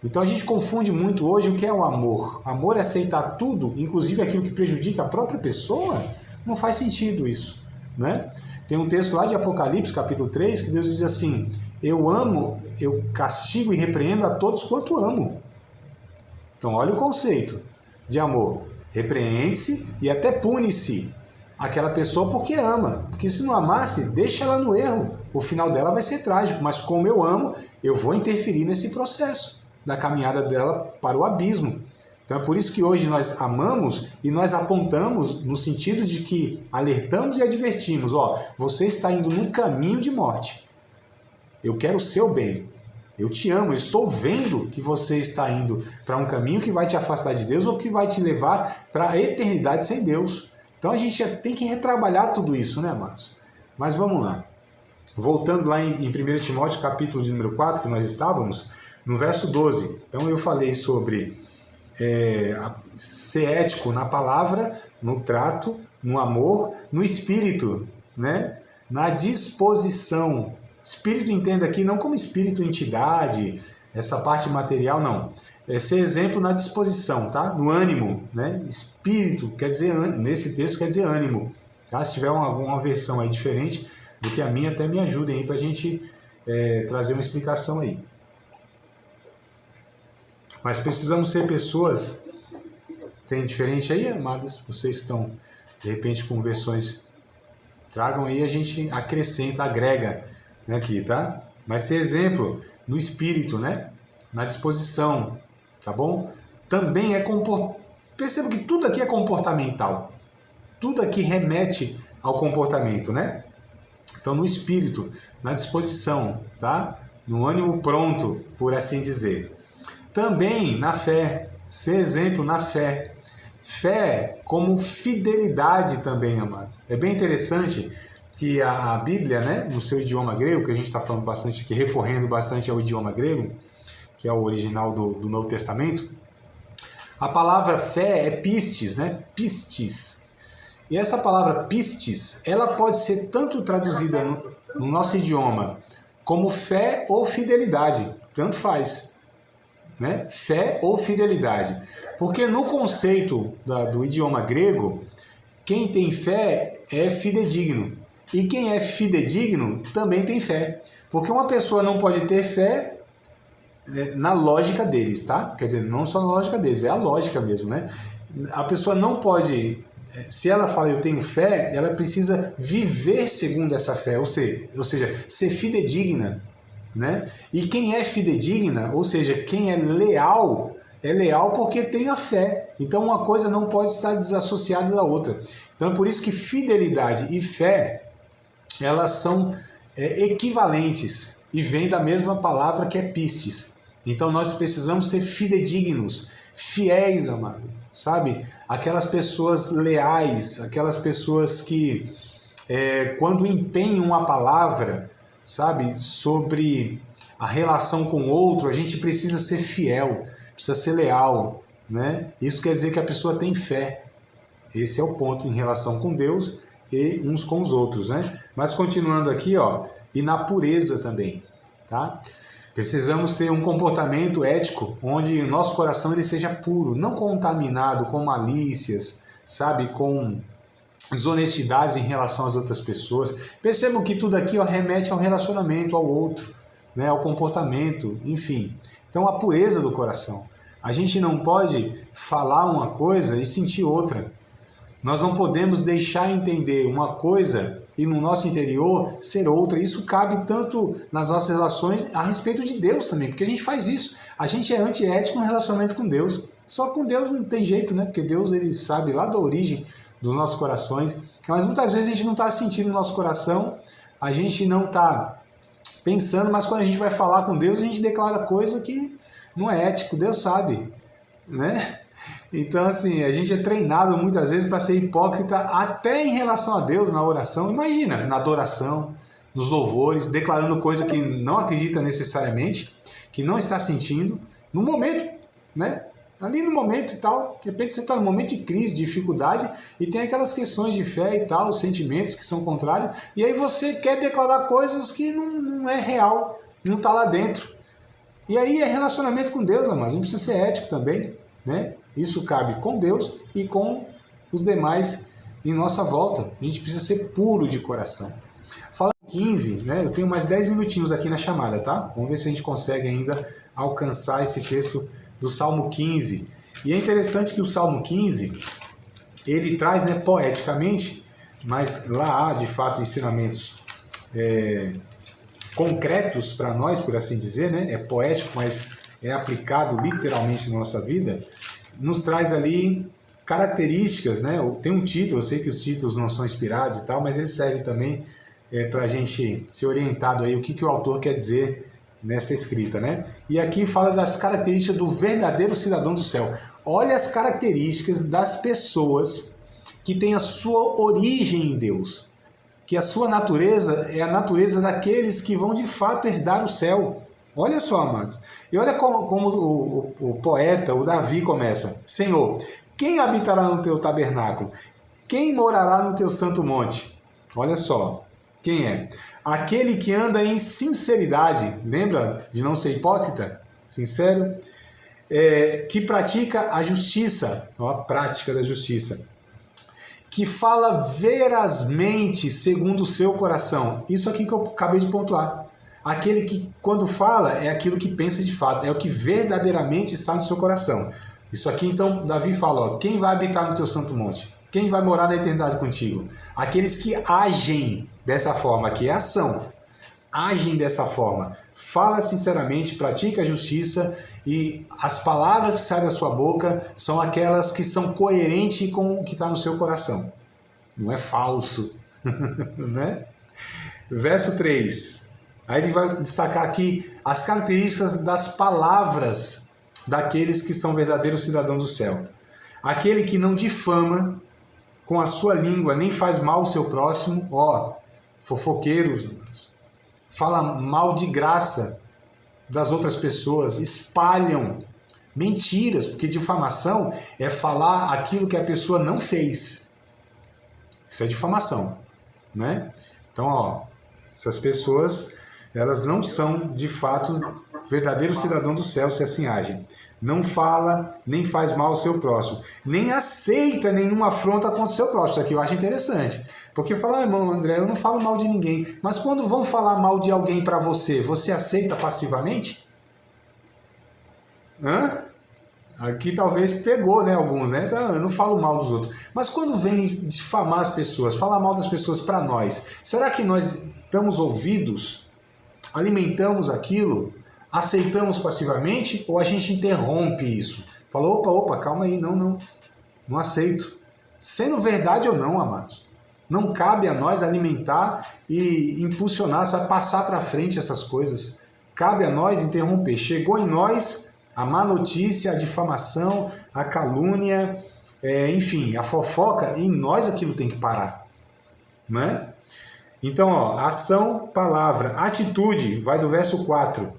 Então a gente confunde muito hoje o que é o amor. Amor é aceitar tudo, inclusive aquilo que prejudica a própria pessoa. Não faz sentido isso, né? Tem um texto lá de Apocalipse, capítulo 3, que Deus diz assim: eu amo, eu castigo e repreendo a todos quanto amo. Então olha o conceito de amor. Repreende-se e até pune-se aquela pessoa porque ama. Porque se não amasse, deixa ela no erro. O final dela vai ser trágico. Mas como eu amo, eu vou interferir nesse processo da caminhada dela para o abismo. Então é por isso que hoje nós amamos e nós apontamos no sentido de que alertamos e advertimos. Você está indo num caminho de morte. Eu quero o seu bem. Eu te amo, eu estou vendo que você está indo para um caminho que vai te afastar de Deus ou que vai te levar para a eternidade sem Deus. Então a gente tem que retrabalhar tudo isso, né, amados? Mas vamos lá. Voltando lá em 1 Timóteo, capítulo de número 4, que nós estávamos, no verso 12. Então eu falei sobre ser ético na palavra, no trato, no amor, no espírito, né? Na disposição. Espírito, entenda aqui, não como espírito, entidade, essa parte material, não. É ser exemplo na disposição, tá? No ânimo, né? Espírito, quer dizer, nesse texto quer dizer ânimo. Tá? Se tiver alguma versão aí diferente do que a minha, até me ajudem aí para a gente trazer uma explicação aí. Mas precisamos ser pessoas... Tem diferente aí, amadas? Vocês estão, de repente, com versões... Tragam aí, a gente acrescenta, agrega aqui, tá? Mas ser exemplo no espírito, né? Na disposição, tá bom? Também é comportamental. Perceba que tudo aqui é comportamental. Tudo aqui remete ao comportamento, né? Então, no espírito, na disposição, tá? No ânimo pronto, por assim dizer. Também na fé, ser exemplo na fé. Fé como fidelidade também, amados. É bem interessante que a Bíblia, né, no seu idioma grego, que a gente está falando bastante aqui, recorrendo bastante ao idioma grego, que é o original do Novo Testamento, a palavra fé é pistis, né? Pistis. E essa palavra pistis, ela pode ser tanto traduzida no nosso idioma como fé ou fidelidade, tanto faz, né? Fé ou fidelidade. Porque no conceito do idioma grego, quem tem fé é fidedigno. E quem é fidedigno também tem fé. Porque uma pessoa não pode ter fé na lógica deles, tá? Quer dizer, não só na lógica deles, é a lógica mesmo, né? A pessoa não pode, se ela fala eu tenho fé, ela precisa viver segundo essa fé, ou seja, ser fidedigna, né? E quem é fidedigna, ou seja, quem é leal porque tem a fé. Então uma coisa não pode estar desassociada da outra. Então é por isso que fidelidade e fé, elas são equivalentes e vêm da mesma palavra que é pistis. Então nós precisamos ser fidedignos, fiéis, amado, sabe? Aquelas pessoas leais, aquelas pessoas que quando empenham a palavra, sabe, sobre a relação com o outro, a gente precisa ser fiel, precisa ser leal, né? Isso quer dizer que a pessoa tem fé. Esse é o ponto em relação com Deus e uns com os outros, né? Mas continuando aqui, ó, e na pureza também, tá? Precisamos ter um comportamento ético onde o nosso coração ele seja puro, não contaminado com malícias, sabe, com desonestidades em relação às outras pessoas. Percebam que tudo aqui, ó, remete ao relacionamento, ao outro, né, ao comportamento, enfim. Então a pureza do coração. A gente não pode falar uma coisa e sentir outra. Nós não podemos deixar entender uma coisa e no nosso interior ser outra. Isso cabe tanto nas nossas relações a respeito de Deus também, porque a gente faz isso. A gente é antiético no relacionamento com Deus. Só com Deus não tem jeito, né? Porque Deus ele sabe lá da origem dos nossos corações. Mas muitas vezes a gente não está sentindo no nosso coração, a gente não está pensando, mas quando a gente vai falar com Deus, a gente declara coisa que não é ético. Deus sabe, né? Então, assim, a gente é treinado muitas vezes para ser hipócrita até em relação a Deus, na oração. Imagina, na adoração, nos louvores, declarando coisa que não acredita necessariamente, que não está sentindo, no momento, né? Ali no momento e tal, de repente você está num momento de crise, de dificuldade, e tem aquelas questões de fé e tal, os sentimentos que são contrários, e aí você quer declarar coisas que não é real, não está lá dentro. E aí é relacionamento com Deus, mas não precisa ser ético também, né? Isso cabe com Deus e com os demais em nossa volta. A gente precisa ser puro de coração. Fala 15, né? Eu tenho mais 10 minutinhos aqui na chamada, tá? Vamos ver se a gente consegue ainda alcançar esse texto do Salmo 15. E é interessante que o Salmo 15, ele traz, né, poeticamente, mas lá há, de fato, ensinamentos concretos para nós, por assim dizer, né? É poético, mas é aplicado literalmente na nossa vida. Nos traz ali características, né? Tem um título, eu sei que os títulos não são inspirados e tal, mas ele serve também para a gente ser orientado aí o que o autor quer dizer nessa escrita, né? E aqui fala das características do verdadeiro cidadão do céu. Olha as características das pessoas que têm a sua origem em Deus, que a sua natureza é a natureza daqueles que vão de fato herdar o céu. Olha só, amados. E olha como o poeta, o Davi, começa. Senhor, quem habitará no teu tabernáculo? Quem morará no teu santo monte? Olha só. Quem é? Aquele que anda em sinceridade. Lembra de não ser hipócrita? Sincero. Que pratica a justiça. Ó, a prática da justiça. Que fala verazmente segundo o seu coração. Isso aqui que eu acabei de pontuar. Aquele que, quando fala, é aquilo que pensa de fato, é o que verdadeiramente está no seu coração. Isso aqui, então, Davi fala, ó, quem vai habitar no teu santo monte? Quem vai morar na eternidade contigo? Aqueles que agem dessa forma, que é ação, agem dessa forma, fala sinceramente, pratica a justiça e as palavras que saem da sua boca são aquelas que são coerentes com o que está no seu coração. Não é falso, né? Verso 3. Aí ele vai destacar aqui as características das palavras daqueles que são verdadeiros cidadãos do céu. Aquele que não difama com a sua língua, nem faz mal ao seu próximo, fofoqueiros, fala mal de graça das outras pessoas, espalham mentiras, porque difamação é falar aquilo que a pessoa não fez. Isso é difamação, né? Então, essas pessoas, elas não são, de fato, verdadeiros cidadãos do céu se assim agem. Não fala, nem faz mal ao seu próximo, nem aceita nenhuma afronta contra o seu próximo. Isso aqui eu acho interessante. Porque fala, irmão André, eu não falo mal de ninguém. Mas quando vão falar mal de alguém para você, você aceita passivamente? Aqui talvez pegou, né, alguns, né? Eu não falo mal dos outros. Mas quando vem difamar as pessoas, falar mal das pessoas para nós, será que nós damos ouvidos, alimentamos aquilo, aceitamos passivamente ou a gente interrompe isso? Falou, opa, calma aí, não aceito. Sendo verdade ou não, amados, não cabe a nós alimentar e impulsionar, passar para frente essas coisas. Cabe a nós interromper. Chegou em nós a má notícia, a difamação, a calúnia, enfim, a fofoca, em nós aquilo tem que parar, né? Então, ação, palavra, atitude, vai do verso 4.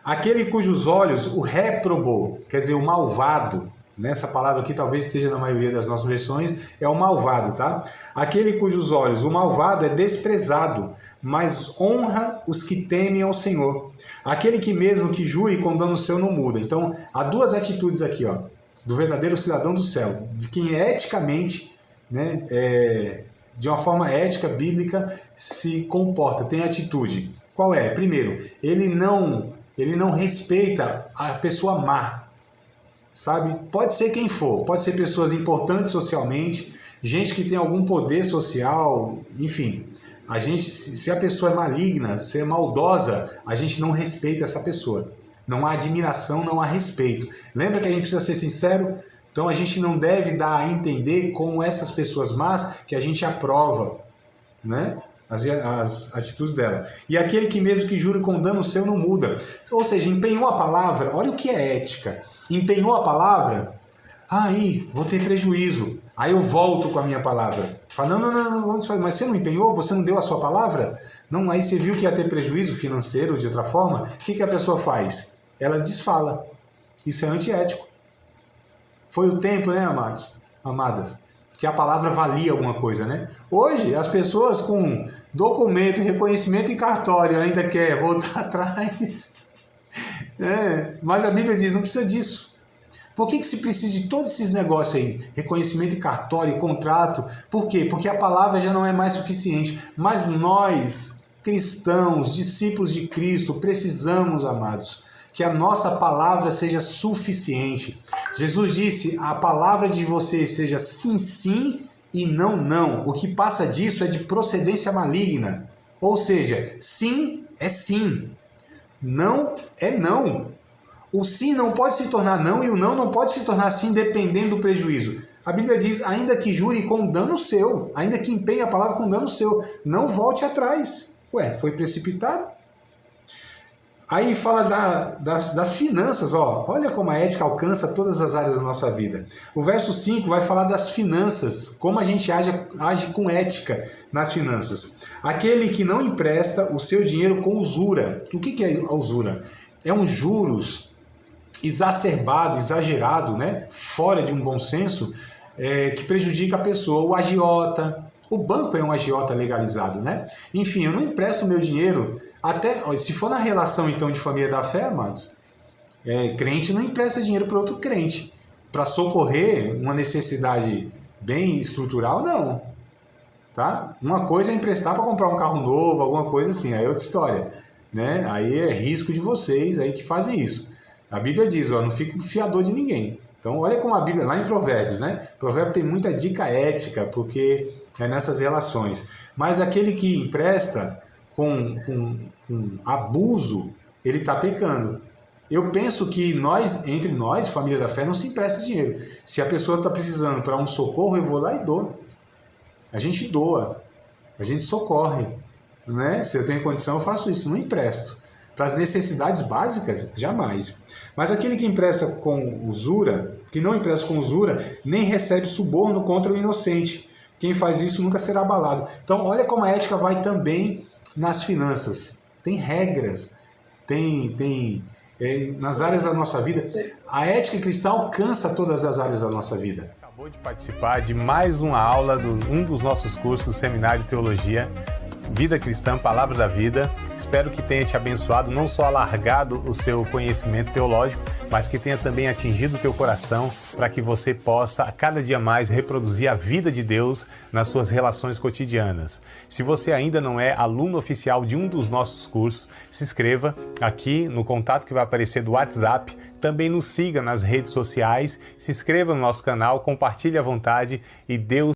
Aquele cujos olhos o reprobou, quer dizer, o malvado, nessa palavra aqui talvez esteja na maioria das nossas versões, é o malvado, tá? Aquele cujos olhos, o malvado é desprezado, mas honra os que temem ao Senhor. Aquele que mesmo que jure com dano seu não muda. Então, há duas atitudes aqui, do verdadeiro cidadão do céu, de quem eticamente, né, de uma forma ética, bíblica, se comporta, tem atitude. Qual é? Primeiro, ele não respeita a pessoa má, sabe? Pode ser quem for, pode ser pessoas importantes socialmente, gente que tem algum poder social, enfim. A gente, se a pessoa é maligna, se é maldosa, a gente não respeita essa pessoa. Não há admiração, não há respeito. Lembra que a gente precisa ser sincero? Então a gente não deve dar a entender com essas pessoas más que a gente aprova, né? As atitudes dela. E aquele que mesmo que jure com dano seu não muda. Ou seja, empenhou a palavra, olha o que é ética. Empenhou a palavra, aí vou ter prejuízo. Aí eu volto com a minha palavra. Fala, não, mas você não empenhou? Você não deu a sua palavra? Não, aí você viu que ia ter prejuízo financeiro de outra forma? O que a pessoa faz? Ela desfala. Isso é antiético. Foi o tempo, né, amadas, que a palavra valia alguma coisa, né? Hoje, as pessoas com documento, reconhecimento em cartório ainda quer voltar atrás. Mas a Bíblia diz, não precisa disso. Por que se precisa de todos esses negócios aí? Reconhecimento em cartório, contrato. Por quê? Porque a palavra já não é mais suficiente. Mas nós, cristãos, discípulos de Cristo, precisamos, amados, que a nossa palavra seja suficiente. Jesus disse, a palavra de vocês seja sim, sim e não, não. O que passa disso é de procedência maligna. Ou seja, sim é sim, não é não. O sim não pode se tornar não e o não pode se tornar sim dependendo do prejuízo. A Bíblia diz, ainda que jure com dano seu, ainda que empenhe a palavra com dano seu, não volte atrás. Foi precipitado? Aí fala das finanças, olha como a ética alcança todas as áreas da nossa vida. O verso 5 vai falar das finanças, como a gente age com ética nas finanças. Aquele que não empresta o seu dinheiro com usura. O que é a usura? É um juros exacerbado, exagerado, né? Fora de um bom senso, que prejudica a pessoa. O agiota, o banco é um agiota legalizado, né? Enfim, eu não empresto o meu dinheiro, até se for na relação então de família da fé, amados, crente não empresta dinheiro para outro crente, para socorrer uma necessidade bem estrutural, não. Tá? Uma coisa é emprestar para comprar um carro novo, alguma coisa assim, aí é outra história, né? Aí é risco de vocês aí que fazem isso. A Bíblia diz, não fique fiador de ninguém. Então olha como a Bíblia, lá em Provérbios, né? Provérbio tem muita dica ética, porque é nessas relações. Mas aquele que empresta com abuso, ele está pecando. Eu penso que entre nós, família da fé, não se empresta dinheiro. Se a pessoa está precisando para um socorro, eu vou lá e dou. A gente doa, a gente socorre, né? Se eu tenho condição, eu faço isso, não empresto. Para as necessidades básicas, jamais. Mas aquele que empresta com usura, que não empresta com usura, nem recebe suborno contra o inocente. Quem faz isso nunca será abalado. Então, olha como a ética vai também nas finanças. Tem regras, nas áreas da nossa vida. A ética cristã alcança todas as áreas da nossa vida. Acabou de participar de mais uma aula de um dos nossos cursos, Seminário de Teologia, Vida Cristã, Palavra da Vida. Espero que tenha te abençoado, não só alargado o seu conhecimento teológico, mas que tenha também atingido o teu coração para que você possa, a cada dia mais, reproduzir a vida de Deus nas suas relações cotidianas. Se você ainda não é aluno oficial de um dos nossos cursos, se inscreva aqui no contato que vai aparecer do WhatsApp. Também nos siga nas redes sociais, se inscreva no nosso canal, compartilhe à vontade e Deus